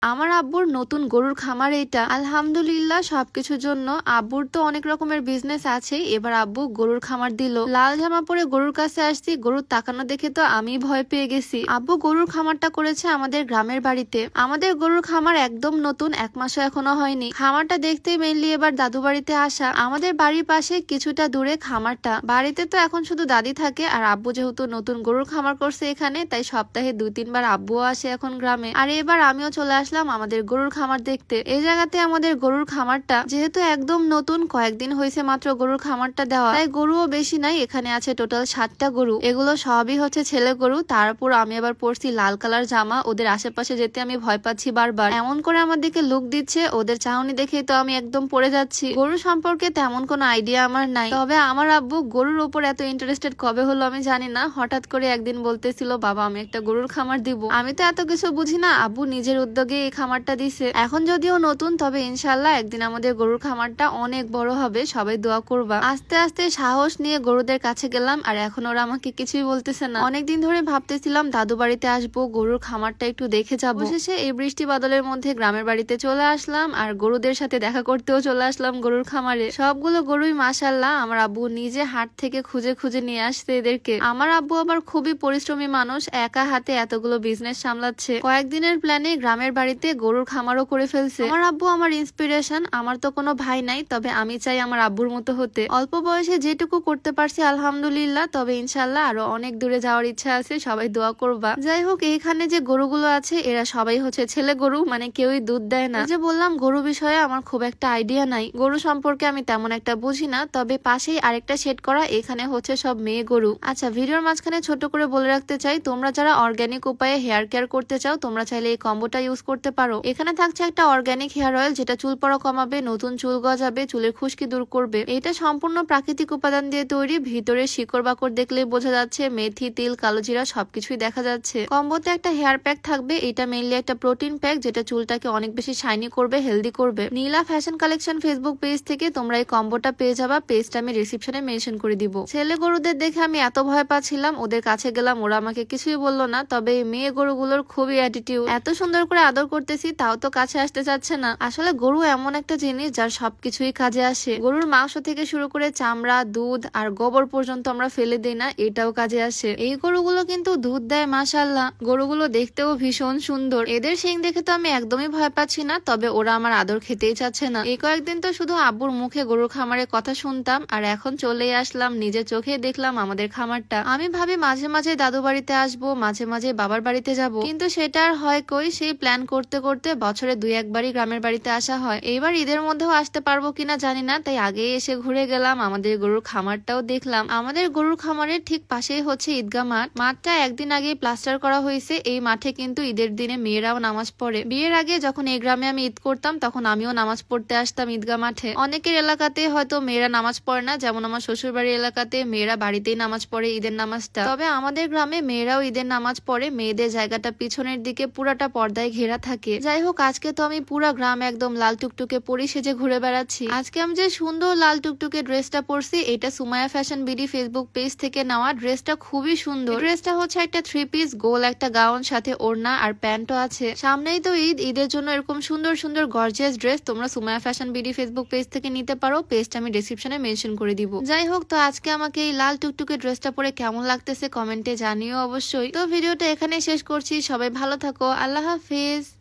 আমার আব্বুর নতুন গরুর খামার এটা। আলহামদুলিল্লাহ সবকিছুর জন্য। আব্বুর তো অনেক রকমের বিজনেস আছে, এবার আব্বু গরুর খামার দিল। লাল জামা পরে গরুর কাছে আসছি, গরুর তাকানো দেখে তো আমি ভয় পেয়ে গেছি। আব্বু গরুর খামারটা করেছে আমাদের গ্রামের বাড়িতে। আমাদের গরুর খামার একদম নতুন, 1 মাসও এখনো হয়নি। খামারটা দেখতে মেনলি এবার দাদু বাড়িতে আসা। আমাদের বাড়ির পাশে কিছুটা দূরে খামারটা। বাড়িতে তো এখন শুধু দাদি থাকে, আর আব্বু যেহেতু নতুন গরুর খামার করছে এখানে, তাই সপ্তাহে 2-3 বার আব্বুও আসে এখন গ্রামে। আর এবার আমিও চলে আসলাম আমাদের গরুর খামার দেখতে। এই জায়গাতে আমাদের গরুর খামারটা যেহেতু একদম নতুন, কয়েকদিন হয়েছে মাত্র গরুর খামারটা দেওয়া, তাই গরুও বেশি নাই। এখানে আছে টোটাল 7টা গরু। এগুলো সবই হচ্ছে ছেলে গরু। তারপর আমি আবার পরছি লাল কালার জামা। ওদের আশেপাশে যেতে আমি ভয় পাচ্ছি বারবার। এমন করে আমার দিকে লুক দিচ্ছে, ওদের চাহনি দেখেই তো আমি একদম পড়ে যাচ্ছি। গরু সম্পর্কে তেমন কোনো আইডিয়া আমার নাই, তবে আমার আব্বু গরুর উপর এত ইন্টারেস্টেড কবে হলো আমি জানি না। হঠাৎ করে একদিন বলতেছিল, বাবা আমি একটা গরুর খামার দিব। আমি তো এত কিছু বুঝি না, আব্বু নিজের উদ্যোগে এই খামারটা দিছে। এখন যদিও নতুন, তবে ইনশাল্লাহ একদিন আমাদের গরুর খামারটা অনেক বড় হবে, সবাই দোয়া করবা। আস্তে আস্তে সাহস নিয়ে গরুদের কাছে গেলাম, আর এখন ওরা আমাকে কিছুই বলতেছে না। অনেকদিন ধরে ভাবতেছিলাম দাদু বাড়িতে আসবো, গরুর খামারটা একটু দেখে যাবো। শেষে এই বৃষ্টি বাদলের মধ্যে গ্রামের বাড়িতে চলে আসলাম, আর গরুদের সাথে দেখা করতেও চলে আসলাম গরুর খামারে। সবগুলো গরুই মাশাআল্লাহ আমার আব্বু নিজে হাট থেকে খুঁজে খুঁজে নিয়ে আসছে এদেরকে। আমার আব্বু আবার খুবই পরিশ্রমী মানুষ, একা হাতে এতগুলো বিজনেস সামলাচ্ছে। কয়েকদিনের প্ল্যানে গ্রামের বাড়িতে গরুর খামারও করে ফেলছে। আমার আব্বু আমার ইন্সপিরেশন। আমার তো কোনো ভাই নাই, তবে আমি চাই আমার আব্বুর মতো হতে। অল্প বয়সে যেটুকু করতে পারছি আলহামদুলিল্লাহ, তবে ইনশাল্লাহ আরো অনেক দূরে যাওয়ার ইচ্ছা আছে, সবাই দোয়া করবা। যাই হোক, এইখানে যে গরুগুলো আছে এরা সবাই হচ্ছে ছেলে গরু, মানে কেউই দুধ দেয় না। যে বললাম গরু বিষয়ে আমার খুব একটা আইডিয়া নাই, গরু সম্পর্কে আমি তেমন একটা বুঝি না। তবে পাশেই আরেকটা সেট করা, এখানে হচ্ছে সব মেয়ে গরু। আচ্ছা, ভিডিওর মাঝখানে ছোট করে বলে রাখতে চাই, তোমরা যারা অর্গানিক উপায়ে হেয়ার কেয়ার করতে চাও, তোমরা চাইলে এই কম্বোটা ইউজ করতে পারো। এখানে থাকছে একটা অর্গানিক হেয়ার অয়েল, যেটা চুল পড়া কমাবে, নতুন চুল গজাবে, চুলের খুশকি দূর করবে। এটা সম্পূর্ণ প্রাকৃতিক উপাদান দিয়ে তৈরি। ভিতরে শিকড় বাকড় দেখলেই বোঝা যাচ্ছে, মেথি, তিল, কালোজিরা সবকিছুই দেখা যাচ্ছে। কম্বোতে একটা হেয়ার প্যাক থাকবে, এটা মেইনলি একটা প্রোটিন প্যাক, যেটা চুলটাকে অনেক বেশি শাইনি করবে, হেলদি করবে। নীলা ফ্যাশন কালেকশন ফেসবুক পেজ থেকে তোমরা এই কম্বোটা পেয়ে যাবা। পেজটা আমি ডিসক্রিপশনে মেনশন করে দিব। ছেলে গরুদের দেখে আমি এত ভয় পাচ্ছিলাম, ওদের কাছে গেলাম, ওরা আমাকে কিছুই বললো না। তবে এই মেয়ে গরুগুলোর খুবই অ্যাটিটিউড। এত সুন্দর করে আদর করতেছি, তাও তো কাছে আসতে চাচ্ছে না। আসলে গরু এমন একটা জিনিস যার সবকিছুই কাজে আসে। গরুর মাংস থেকে শুরু করে চামড়া, দুধ আর গোবর পর্যন্ত আমরা ফেলে দিই না, এটাও কাজে আসে। এই গরুগুলো কিন্তু দুধ দেয় মাশাআল্লাহ। গরুগুলো দেখতেও ভীষণ সুন্দর। এদের শিং দেখে তো আমি একদমই ভয় পাচ্ছি না, তবে ওরা আমার আদর খেতেই চাচ্ছে না। এই কয়েকদিন তো শুধু আব্বুর মুখে গরুর খামারের কথা শুনতাম, আর এখন চলে আসলাম, নিজের চোখে দেখলাম আমাদের খামারটা। আমি ভাবি মাঝে মাঝে দাদু বাড়িতে আসবো, মাঝে মাঝে বাবার বাড়িতে যাব, কিন্তু সেটা আর হয় কই। সেই প্ল্যান করতে করতে বছরে 2-1 বারই গ্রামের বাড়িতে আসা হয়। এইবার ঈদের মধ্যেও আসতে পারবো কিনা জানি না, তাই আগে এসে ঘুরে গেলাম, আমাদের গরুর খামারটাও দেখলাম। আমাদের গরুর খামারের ঠিক পাশেই হচ্ছে ঈদগাহ মাঠ। মাঠটা একদিন আগে প্লাস্টার করা হয়েছে। এই মাঠে কিন্তু ঈদের দিনে মেয়েরাও নামাজ পড়ে। বিয়ের আগে যখন এই গ্রামে আমি ঈদ করতাম, তখন আমিও নামাজ পড়তে আসতাম ঈদগাহ মাঠে। অনেকের এলাকাতে হয়তো মেয়েরা নামাজ পড়ে না, যেমন আমার শ্বশুর বাড়ির এলাকাতে মেয়েরা বাড়িতেই নামাজ পড়ে ঈদের নামাজটা। তবে আমাদের গ্রামে মেয়েরাও ঈদের নামাজ পড়ে। মেয়েদের জায়গাটা পিছনের দিকে পুরাটা পর্দায় ঘেরা থাকে। যাই হোক, আজকে তো আমি পুরা গ্রাম একদম লাল টুকটুকে পরি সেজে ঘুরে বেড়াচ্ছি। আজকে আমি যে সুন্দর লাল টুকটুকে ড্রেসটা পরছি, এটা Sumaiya fashion BD Facebook page থেকে নেওয়া। ড্রেসটা খুবই সুন্দর। ড্রেসটা হচ্ছে একটা 3 পিস গোল একটা গাউন, সাথে ওড়না আর প্যান্টও আছে। সামনেই তো ঈদ, ঈদের জন্য এরকম সুন্দর সুন্দর গর্জিয়াস ড্রেস তোমরা Sumaiya fashion BD Facebook page থেকে নিতে পারো। পেজটা আমি ডেসক্রিপশনে মেনশন করে দিব। যাই হোক, তো আজকে আমাকে এই লাল টুকটুকে ড্রেসটা পরে কেমন লাগতেছে কমেন্টে জানিও অবশ্যই। তো ভিডিওটা এখানে শেষ করছি। সবাই ভালো থাকো, আল্লাহ হাফিজ।